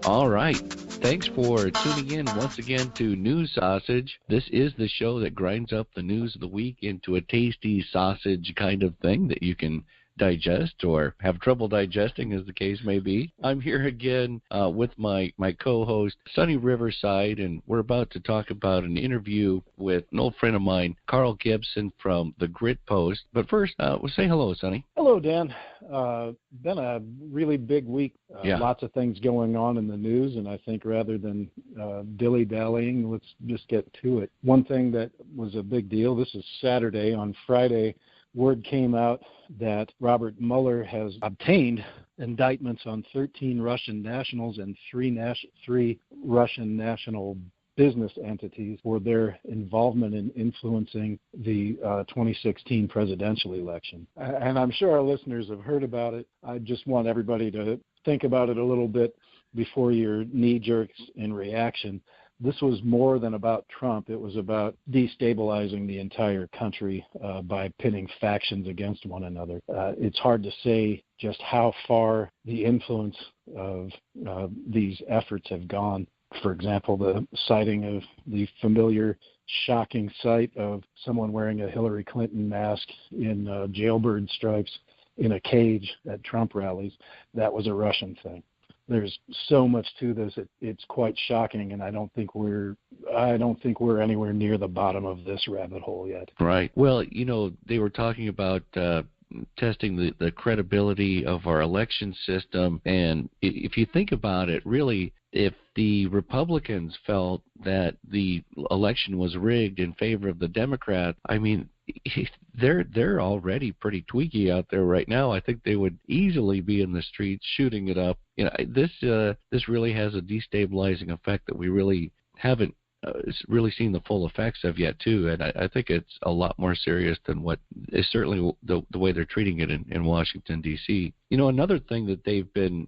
All right. Thanks for tuning in once again to News Sausage. This is the show that grinds up the news of the week into a tasty sausage kind of thing that you can digest or have trouble digesting, as the case may be. I'm here again with my co-host, Sunny Riverside, and we're about to talk about an interview with an old friend of mine, Carl Gibson from the GRITPOST. But first, we'll say hello, Sunny. Hello, Dan. Been a really big week. Lots of things going on in the news, and I think rather than dilly-dallying, let's just get to it. One thing that was a big deal, this is Saturday. On Friday, word came out that Robert Mueller has obtained indictments on 13 Russian nationals and three Russian national business entities for their involvement in influencing the 2016 presidential election. And I'm sure our listeners have heard about it. I just want everybody to think about it a little bit before your knee jerks in reaction. This was more than about Trump. It was about destabilizing the entire country by pitting factions against one another. It's hard to say just how far the influence of these efforts have gone. For example, the sighting of the familiar, shocking sight of someone wearing a Hillary Clinton mask in jailbird stripes in a cage at Trump rallies, that was a Russian thing. There's so much to this; it's quite shocking, and I don't think we're anywhere near the bottom of this rabbit hole yet. Right. Well, they were talking about testing the credibility of our election system, and if you think about it, really, if the Republicans felt that the election was rigged in favor of the Democrat, I mean, they're already pretty tweaky out there right now. I think they would easily be in the streets shooting it up. This really has a destabilizing effect that we really haven't really seen the full effects of yet, too. And I think it's a lot more serious than what is certainly the way they're treating it in Washington, D.C. Another thing that they've been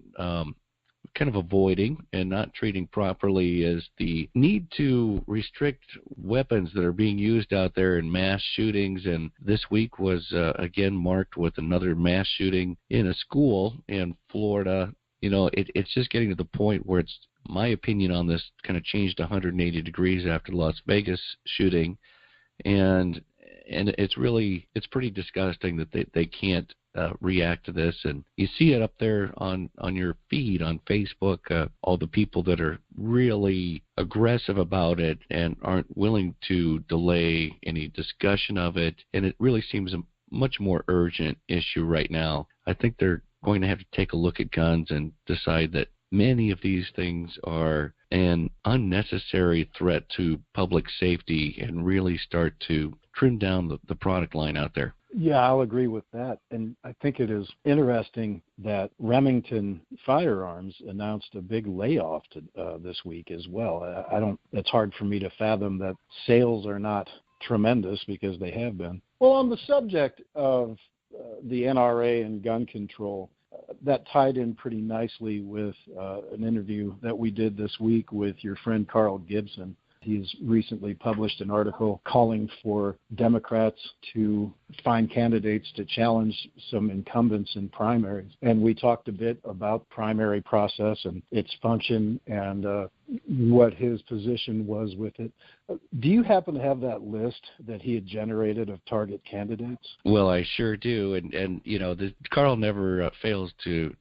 kind of avoiding and not treating properly is the need to restrict weapons that are being used out there in mass shootings. And this week was again marked with another mass shooting in a school in Florida. It's just getting to the point where it's, my opinion on this kind of changed 180 degrees after the Las Vegas shooting, and it's pretty disgusting that they can't react to this. And you see it up there on your feed on Facebook, all the people that are really aggressive about it and aren't willing to delay any discussion of it. And it really seems a much more urgent issue right now. I think they're going to have to take a look at guns and decide that many of these things are an unnecessary threat to public safety and really start to trim down the product line out there. Yeah, I'll agree with that. And I think it is interesting that Remington Firearms announced a big layoff this week as well. It's hard for me to fathom that sales are not tremendous, because they have been. Well, on the subject of the NRA and gun control, that tied in pretty nicely with an interview that we did this week with your friend Carl Gibson. He's recently published an article calling for Democrats to find candidates to challenge some incumbents in primaries. And we talked a bit about primary process and its function and what his position was with it. Do you happen to have that list that he had generated of target candidates? Well, I sure do. And Carl never fails to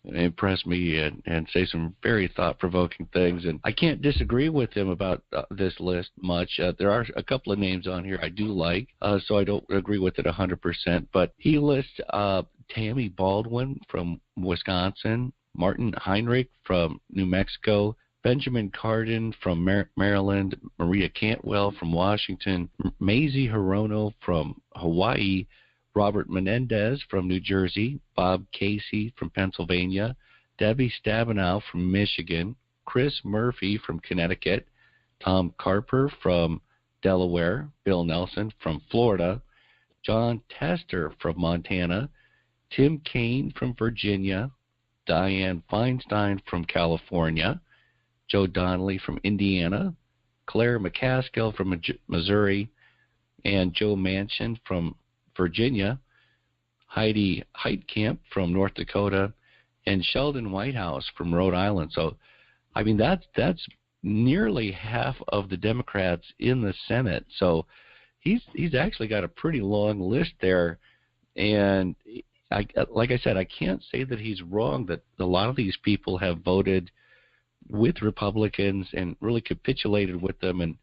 impress me and say some very thought-provoking things. And I can't disagree with him about this list much. There are a couple of names on here I do like, so I don't agree with it 100%. But he lists Tammy Baldwin from Wisconsin, Martin Heinrich from New Mexico, Benjamin Cardin from Maryland, Maria Cantwell from Washington, Mazie Hirono from Hawaii, Robert Menendez from New Jersey, Bob Casey from Pennsylvania, Debbie Stabenow from Michigan, Chris Murphy from Connecticut, Tom Carper from Delaware, Bill Nelson from Florida, John Tester from Montana, Tim Kaine from Virginia, Dianne Feinstein from California, Joe Donnelly from Indiana, Claire McCaskill from Missouri, and Joe Manchin from Virginia, Heidi Heitkamp from North Dakota, and Sheldon Whitehouse from Rhode Island. So I mean, that's nearly half of the Democrats in the Senate. So he's actually got a pretty long list there. And like I said, I can't say that he's wrong, that a lot of these people have voted with Republicans and really capitulated with them. And,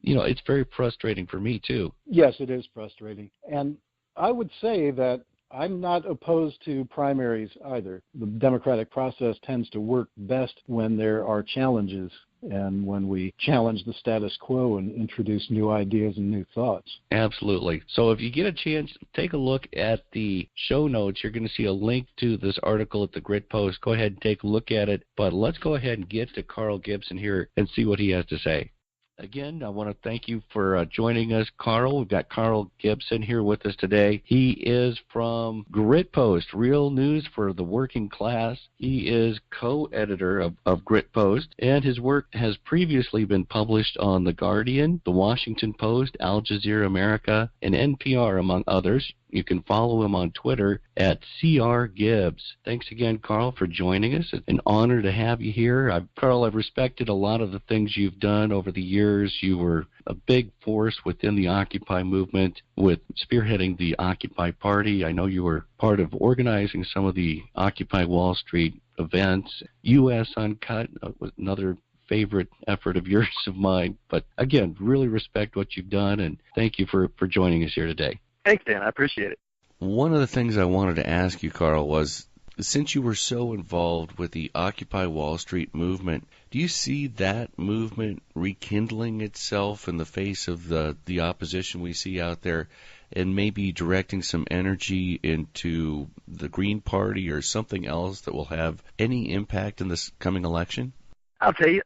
it's very frustrating for me, too. Yes, it is frustrating. And I would say that I'm not opposed to primaries either. The democratic process tends to work best when there are challenges and when we challenge the status quo and introduce new ideas and new thoughts. Absolutely. So if you get a chance, take a look at the show notes. You're going to see a link to this article at the GRITPOST. Go ahead and take a look at it. But let's go ahead and get to Carl Gibson here and see what he has to say. Again, I want to thank you for joining us, Carl. We've got Carl Gibson here with us today. He is from GRITPOST, Real News for the Working Class. He is co-editor of GRITPOST, and his work has previously been published on The Guardian, The Washington Post, Al Jazeera America, and NPR, among others. You can follow him on Twitter at CRGibbs. Thanks again, Carl, for joining us. It's an honor to have you here. Carl, I've respected a lot of the things you've done over the years. You were a big force within the Occupy movement with spearheading the Occupy Party. I know you were part of organizing some of the Occupy Wall Street events. U.S. Uncut was another favorite effort of yours of mine. But again, really respect what you've done, and thank you for joining us here today. Thanks, Dan. I appreciate it. One of the things I wanted to ask you, Carl, was since you were so involved with the Occupy Wall Street movement, do you see that movement rekindling itself in the face of the opposition we see out there and maybe directing some energy into the Green Party or something else that will have any impact in this coming election? I'll tell you,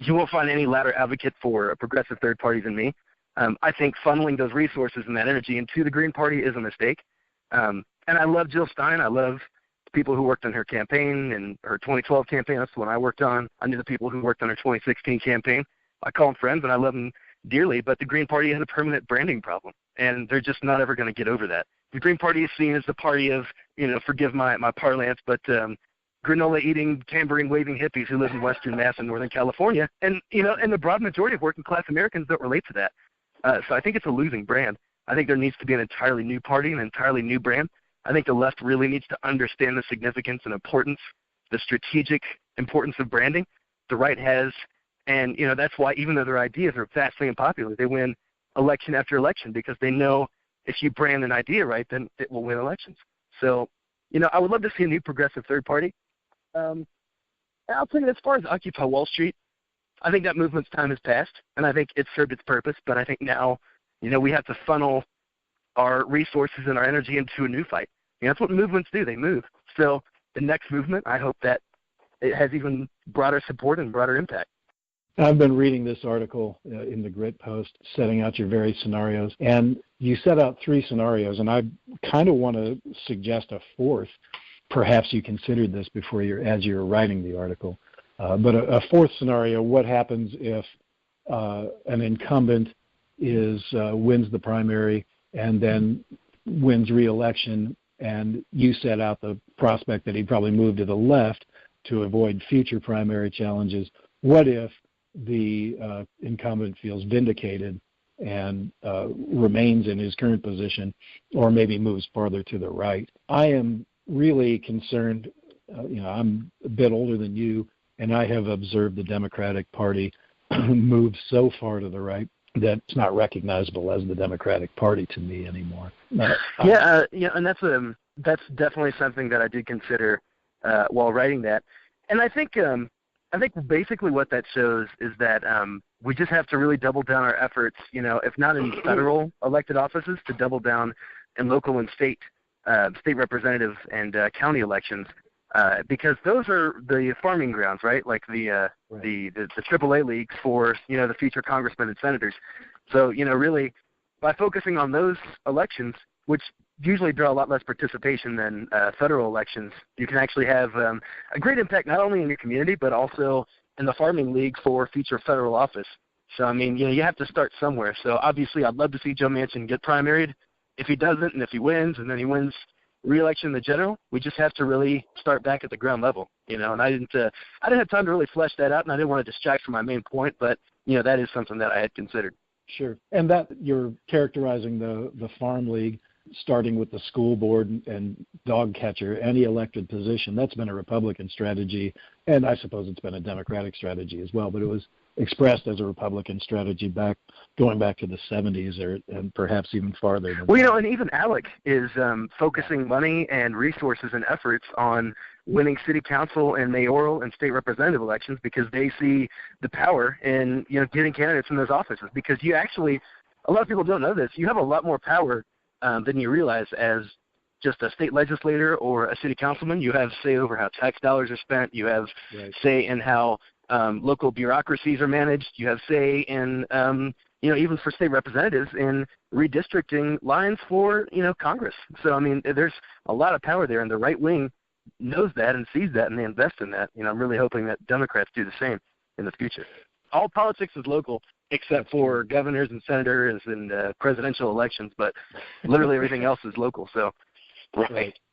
you won't find any louder advocate for progressive third parties than me. I think funneling those resources and that energy into the Green Party is a mistake. And I love Jill Stein. I love the people who worked on her campaign and her 2012 campaign. That's the one I worked on. I knew the people who worked on her 2016 campaign. I call them friends, and I love them dearly. But the Green Party has a permanent branding problem, and they're just not ever going to get over that. The Green Party is seen as the party of, forgive my parlance, but granola-eating, tambourine-waving hippies who live in Western Mass and Northern California. And, and the broad majority of working-class Americans don't relate to that. So I think it's a losing brand. I think there needs to be an entirely new party, an entirely new brand. I think the left really needs to understand the significance and importance, the strategic importance of branding. The right has, and that's why even though their ideas are vastly unpopular, they win election after election because they know if you brand an idea right, then it will win elections. So, I would love to see a new progressive third party. And I'll tell you, as far as Occupy Wall Street, I think that movement's time has passed, and I think it's served its purpose. But I think now, we have to funnel our resources and our energy into a new fight. That's what movements do. They move. So the next movement, I hope that it has even broader support and broader impact. I've been reading this article in the GRITPOST, setting out your various scenarios, and you set out 3 scenarios, and I kind of want to suggest a fourth. Perhaps you considered this before as you were writing the article. But a fourth scenario, what happens if an incumbent wins the primary and then wins re-election, and you set out the prospect that he'd probably move to the left to avoid future primary challenges. What if the incumbent feels vindicated and remains in his current position or maybe moves farther to the right? I am really concerned. I'm a bit older than you, and I have observed the Democratic Party move so far to the right that it's not recognizable as the Democratic Party to me anymore. And that's definitely something that I did consider while writing that. And I think basically what that shows is that we just have to really double down our efforts, if not in federal elected offices, to double down in local and state representative and county elections. Because those are the farming grounds, right? Like the AAA leagues for the future congressmen and senators. So really, by focusing on those elections, which usually draw a lot less participation than federal elections, you can actually have a great impact not only in your community but also in the farming league for future federal office. So you have to start somewhere. So obviously, I'd love to see Joe Manchin get primaried. If he doesn't, and if he wins, and then he wins re-election in the general. We just have to really start back at the ground level, and I didn't have time to really flesh that out, and I didn't want to distract from my main point, but, that is something that I had considered. Sure. And that you're characterizing the farm league, starting with the school board and dog catcher, any elected position. That's been a Republican strategy, and I suppose it's been a Democratic strategy as well, but it was expressed as a Republican strategy going back to the 70s and perhaps even farther than Well, and even ALEC is focusing money and resources and efforts on winning city council and mayoral and state representative elections because they see the power in, getting candidates in those offices. Because you actually, a lot of people don't know this, you have a lot more power than you realize as just a state legislator or a city councilman. You have say over how tax dollars are spent. You have say in how local bureaucracies are managed. You have say in, even for state representatives in redistricting lines for, Congress. So, I mean, there's a lot of power there, and the right wing knows that and sees that, and they invest in that. I'm really hoping that Democrats do the same in the future. All politics is local, except for governors and senators and presidential elections, but literally everything else is local. So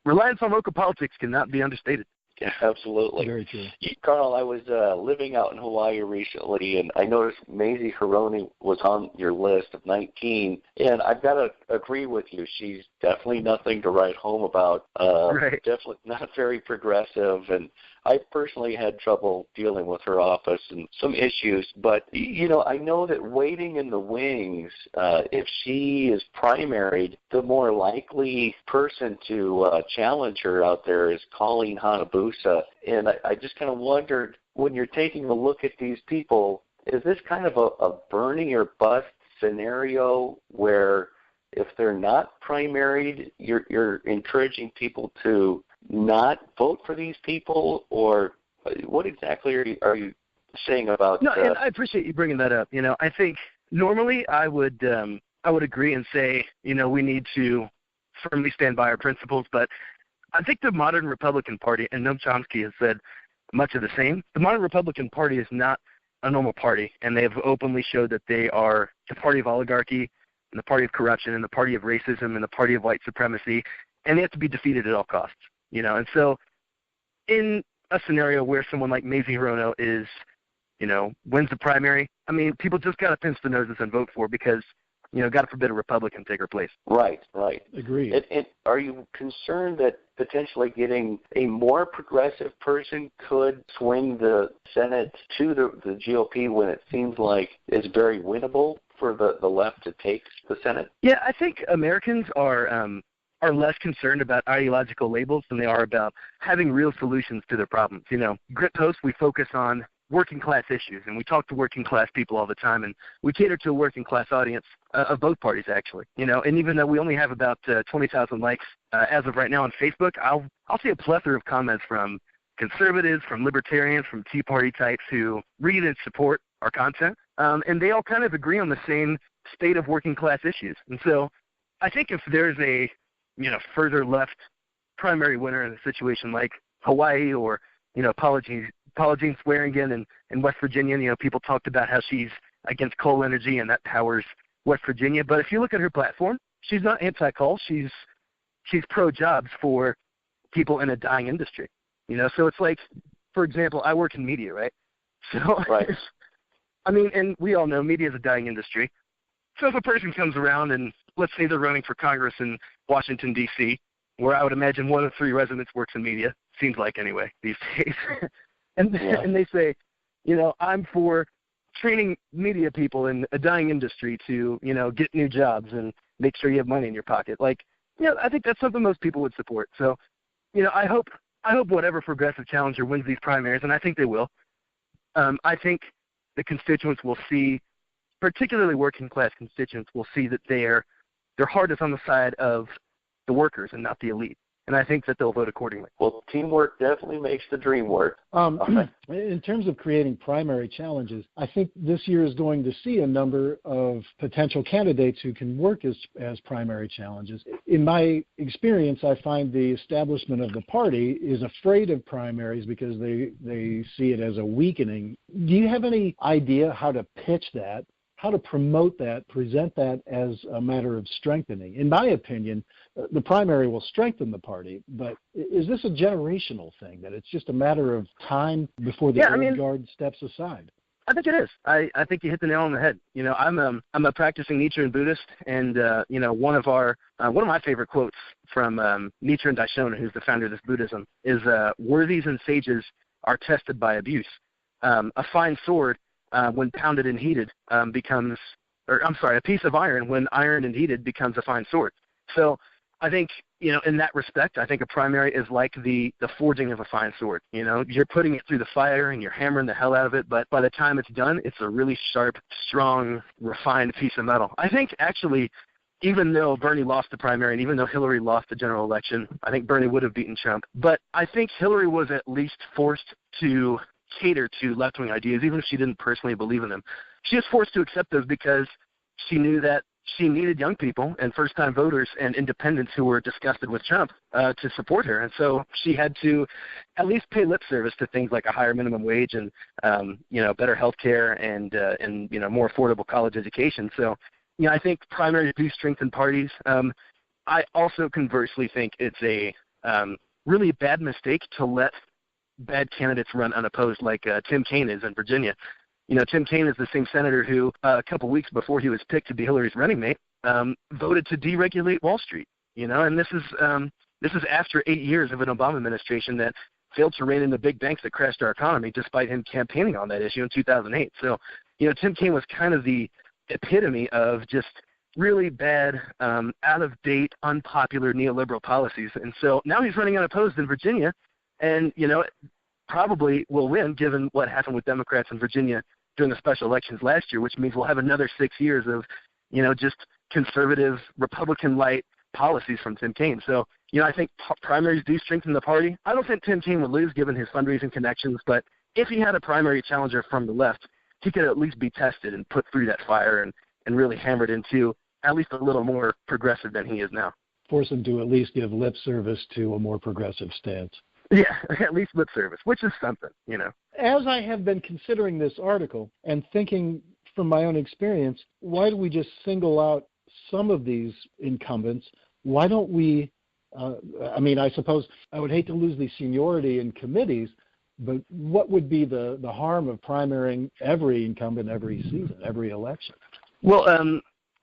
reliance on local politics cannot be understated. Yeah, absolutely. Very true. Carl, I was living out in Hawaii recently, and I noticed Mazie Hirono was on your list of 19, and I've got to agree with you. She's definitely nothing to write home about. Definitely not very progressive, and I personally had trouble dealing with her office and some issues, but, I know that waiting in the wings, if she is primaried, the more likely person to challenge her out there is Colleen Hanabusa. And I just kind of wondered, when you're taking a look at these people, is this kind of a burning or bust scenario where if they're not primaried, you're encouraging people to not vote for these people, or what exactly are you saying about? No, and I appreciate you bringing that up. I think normally I would agree and say, we need to firmly stand by our principles, but I think the modern Republican Party, and Noam Chomsky has said much of the same, the modern Republican Party is not a normal party, and they have openly showed that they are the party of oligarchy and the party of corruption and the party of racism and the party of white supremacy, and they have to be defeated at all costs. And so in a scenario where someone like Mazie Hirono is, wins the primary, I mean, people just got to pinch the noses and vote for because, God forbid a Republican take her place. Right. Agreed. And are you concerned that potentially getting a more progressive person could swing the Senate to the GOP when it seems like it's very winnable for the left to take the Senate? Yeah, I think Americans are less concerned about ideological labels than they are about having real solutions to their problems. GRITPOST, we focus on working class issues, and we talk to working class people all the time, and we cater to a working class audience of both parties, actually. And even though we only have about 20,000 likes as of right now on Facebook, I'll see a plethora of comments from conservatives, from libertarians, from Tea Party types who read and support our content, and they all kind of agree on the same state of working class issues. And so I think if there's a further left primary winner in a situation like Hawaii or, Paula Jean Swearingen in West Virginia, people talked about how she's against coal energy and that powers West Virginia. But if you look at her platform, she's not anti-coal. She's pro-jobs for people in a dying industry. So it's like, for example, I work in media, right? So, right. I mean, and we all know media is a dying industry. So if a person comes around and let's say they're running for Congress in Washington, D.C., where I would imagine 1 of 3 residents works in media, seems like anyway these days, and they say, I'm for training media people in a dying industry to, get new jobs and make sure you have money in your pocket. Like, I think that's something most people would support. So, I hope whatever progressive challenger wins these primaries, and I think they will. I think the constituents will see, particularly working class constituents, will see that their heart is on the side of the workers and not the elite. And I think that they'll vote accordingly. Well, teamwork definitely makes the dream work. In terms of creating primary challenges, I think this year is going to see a number of potential candidates who can work as primary challenges. In my experience, I find the establishment of the party is afraid of primaries because they see it as a weakening. Do you have any idea how to pitch that? how to promote that, present that as a matter of strengthening. In my opinion, the primary will strengthen the party, but is this a generational thing, that it's just a matter of time before the old guard steps aside? I think it is. I think you hit the nail on the head. You know, I'm a practicing Nichiren Buddhist, and you know, one of my favorite quotes from Nichiren Daishonin, who's the founder of this Buddhism, is "Worthies and sages are tested by abuse. A fine sword, when pounded and heated, a piece of iron when ironed and heated becomes a fine sword." So I think, you know, in that respect, I think a primary is like the forging of a fine sword. You know, you're putting it through the fire and you're hammering the hell out of it, but by the time it's done, it's a really sharp, strong, refined piece of metal. I think actually, even though Bernie lost the primary and even though Hillary lost the general election, I think Bernie would have beaten Trump. But I think Hillary was at least forced to cater to left-wing ideas, even if she didn't personally believe in them. She was forced to accept those because she knew that she needed young people and first-time voters and independents who were disgusted with Trump to support her. And so she had to at least pay lip service to things like a higher minimum wage and, you know, better health care and, you know, more affordable college education. So, you know, I think primaries do strengthen parties. I also conversely think it's a really bad mistake to let bad candidates run unopposed like Tim Kaine is in Virginia. You know, Tim Kaine is the same senator who, a couple weeks before he was picked to be Hillary's running mate, voted to deregulate Wall Street. You know, and this is after 8 years of an Obama administration that failed to rein in the big banks that crashed our economy, despite him campaigning on that issue in 2008. So, you know, Tim Kaine was kind of the epitome of just really bad, out-of-date, unpopular neoliberal policies. And so now he's running unopposed in Virginia, and, you know, probably will win given what happened with Democrats in Virginia during the special elections last year, which means we'll have another 6 years of, you know, just conservative Republican-light policies from Tim Kaine. So, you know, I think primaries do strengthen the party. I don't think Tim Kaine would lose given his fundraising connections, but if he had a primary challenger from the left, he could at least be tested and put through that fire and really hammered into at least a little more progressive than he is now. Force him to at least give lip service to a more progressive stance. Yeah, at least lip service, which is something, you know. As I have been considering this article and thinking from my own experience, why do we just single out some of these incumbents? Why don't we, I suppose I would hate to lose the seniority in committees, but what would be the harm of primarying every incumbent every season, every election? Well,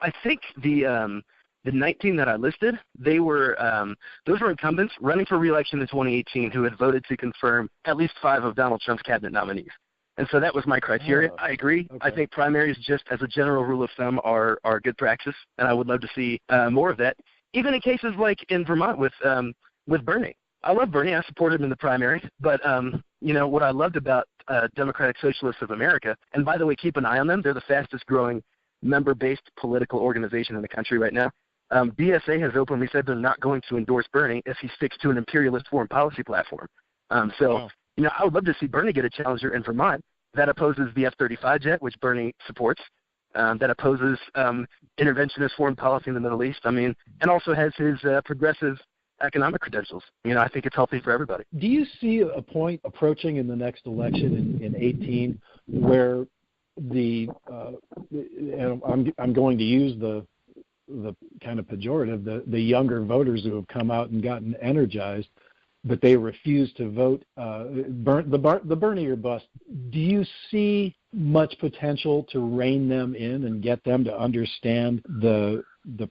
I think the 19 that I listed, those were incumbents running for re-election in 2018 who had voted to confirm at least 5 of Donald Trump's cabinet nominees. And so that was my criteria. I agree. Okay. I think primaries, just as a general rule of thumb, are good practice, and I would love to see more of that, even in cases like in Vermont with Bernie. I love Bernie. I support him in the primary. But, you know, what I loved about Democratic Socialists of America, and by the way, keep an eye on them. They're the fastest growing member-based political organization in the country right now. BSA has openly said they're not going to endorse Bernie if he sticks to an imperialist foreign policy platform. You know, I would love to see Bernie get a challenger in Vermont that opposes the F-35 jet, which Bernie supports, that opposes interventionist foreign policy in the Middle East. I mean, and also has his progressive economic credentials. You know, I think it's healthy for everybody. Do you see a point approaching in the next election in 18 where I'm going to use the kind of pejorative, the younger voters who have come out and gotten energized, but they refuse to vote, the Bernie or bust? Do you see much potential to rein them in and get them to understand the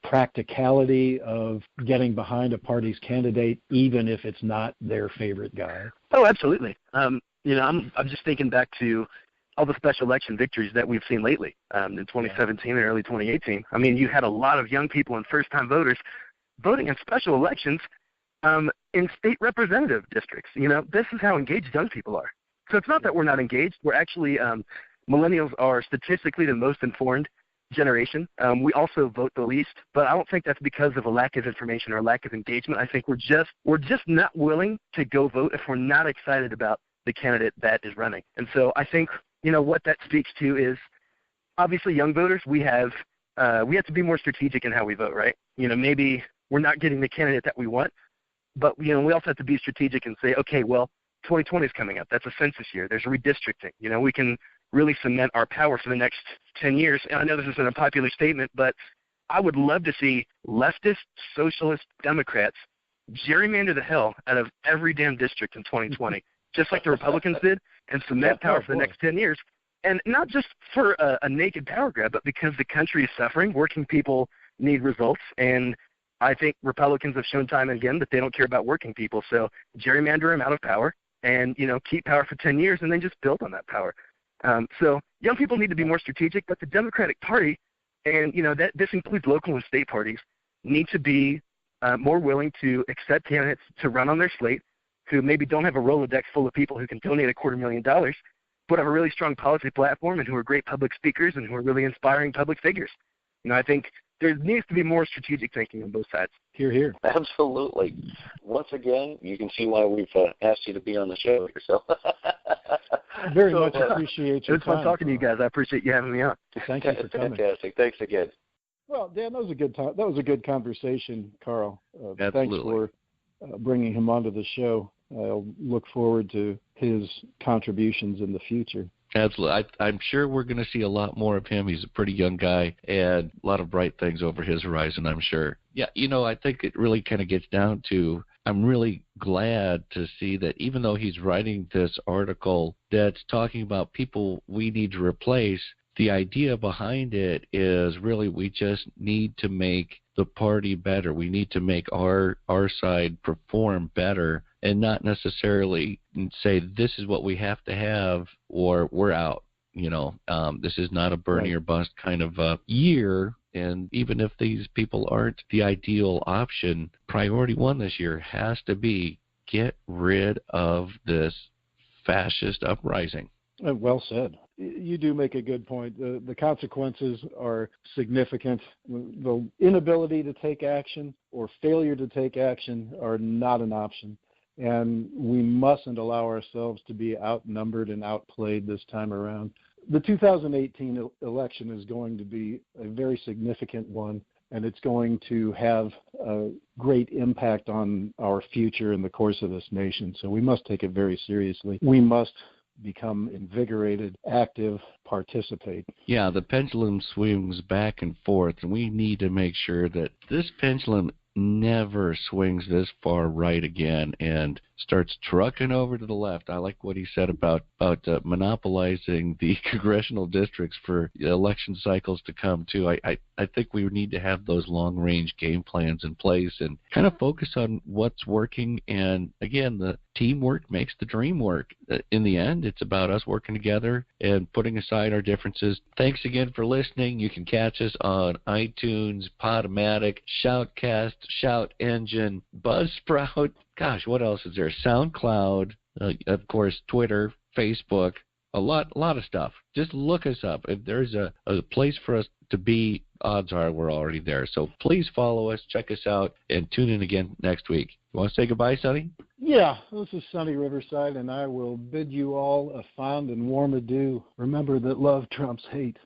practicality of getting behind a party's candidate, even if it's not their favorite guy? Oh, absolutely. You know, I'm just thinking back to all the special election victories that we've seen lately in 2017 and early 2018. I mean, you had a lot of young people and first-time voters voting in special elections in state representative districts. You know, this is how engaged young people are. So it's not that we're not engaged. We're actually, millennials are statistically the most informed generation. We also vote the least, but I don't think that's because of a lack of information or a lack of engagement. I think we're just not willing to go vote if we're not excited about the candidate that is running. And so I think, you know, what that speaks to is obviously young voters, we have to be more strategic in how we vote, right? You know, maybe we're not getting the candidate that we want, but, you know, we also have to be strategic and say, okay, well, 2020 is coming up. That's a census year. There's redistricting. You know, we can really cement our power for the next 10 years. And I know this is an unpopular statement, but I would love to see leftist, socialist Democrats gerrymander the hell out of every damn district in 2020, just like the Republicans did, and cement power for the next 10 years. And not just for a naked power grab, but because the country is suffering. Working people need results, and I think Republicans have shown time and again that they don't care about working people. So gerrymander them out of power and, keep power for 10 years and then just build on that power. So young people need to be more strategic, but the Democratic Party, and, this includes local and state parties, need to be more willing to accept candidates to run on their slate who maybe don't have a Rolodex full of people who can donate $250,000, but have a really strong policy platform and who are great public speakers and who are really inspiring public figures. I think there needs to be more strategic thinking on both sides. Hear, hear. Absolutely. Once again, you can see why we've asked you to be on the show here. So very much appreciate your time. It was fun talking to you guys. I appreciate you having me on. Thank you for coming. Fantastic. Thanks again. Well, Dan, that was a good time. That was a good conversation, Carl. Absolutely. Thanks for bringing him onto the show. I'll look forward to his contributions in the future. Absolutely. I'm sure we're going to see a lot more of him. He's a pretty young guy and a lot of bright things over his horizon, I'm sure. Yeah, I think it really kind of gets down to, I'm really glad to see that even though he's writing this article that's talking about people we need to replace, the idea behind it is really we just need to make the party better. We need to make our side perform better and not necessarily say this is what we have to have or we're out. This is not a Bernie or bust kind of year. And even if these people aren't the ideal option, priority one this year has to be get rid of this fascist uprising. Well said. You do make a good point. The consequences are significant. The inability to take action or failure to take action are not an option. And we mustn't allow ourselves to be outnumbered and outplayed this time around. The 2018 election is going to be a very significant one, and it's going to have a great impact on our future in the course of this nation. So we must take it very seriously. We must become invigorated, active, participate. Yeah, the pendulum swings back and forth, and we need to make sure that this pendulum never swings this far right again and starts trucking over to the left. I like what he said about monopolizing the congressional districts for election cycles to come, too. I think we need to have those long-range game plans in place and kind of focus on what's working. And, again, the teamwork makes the dream work. In the end, it's about us working together and putting aside our differences. Thanks again for listening. You can catch us on iTunes, Podomatic, Shoutcast, Shout Engine, Buzzsprout. Gosh, what else is there? SoundCloud, of course, Twitter, Facebook, a lot of stuff. Just look us up. If there's a place for us to be, odds are we're already there. So please follow us, check us out, and tune in again next week. You want to say goodbye, Sonny? Yeah, this is Sunny Riverside, and I will bid you all a fond and warm adieu. Remember that love trumps hate.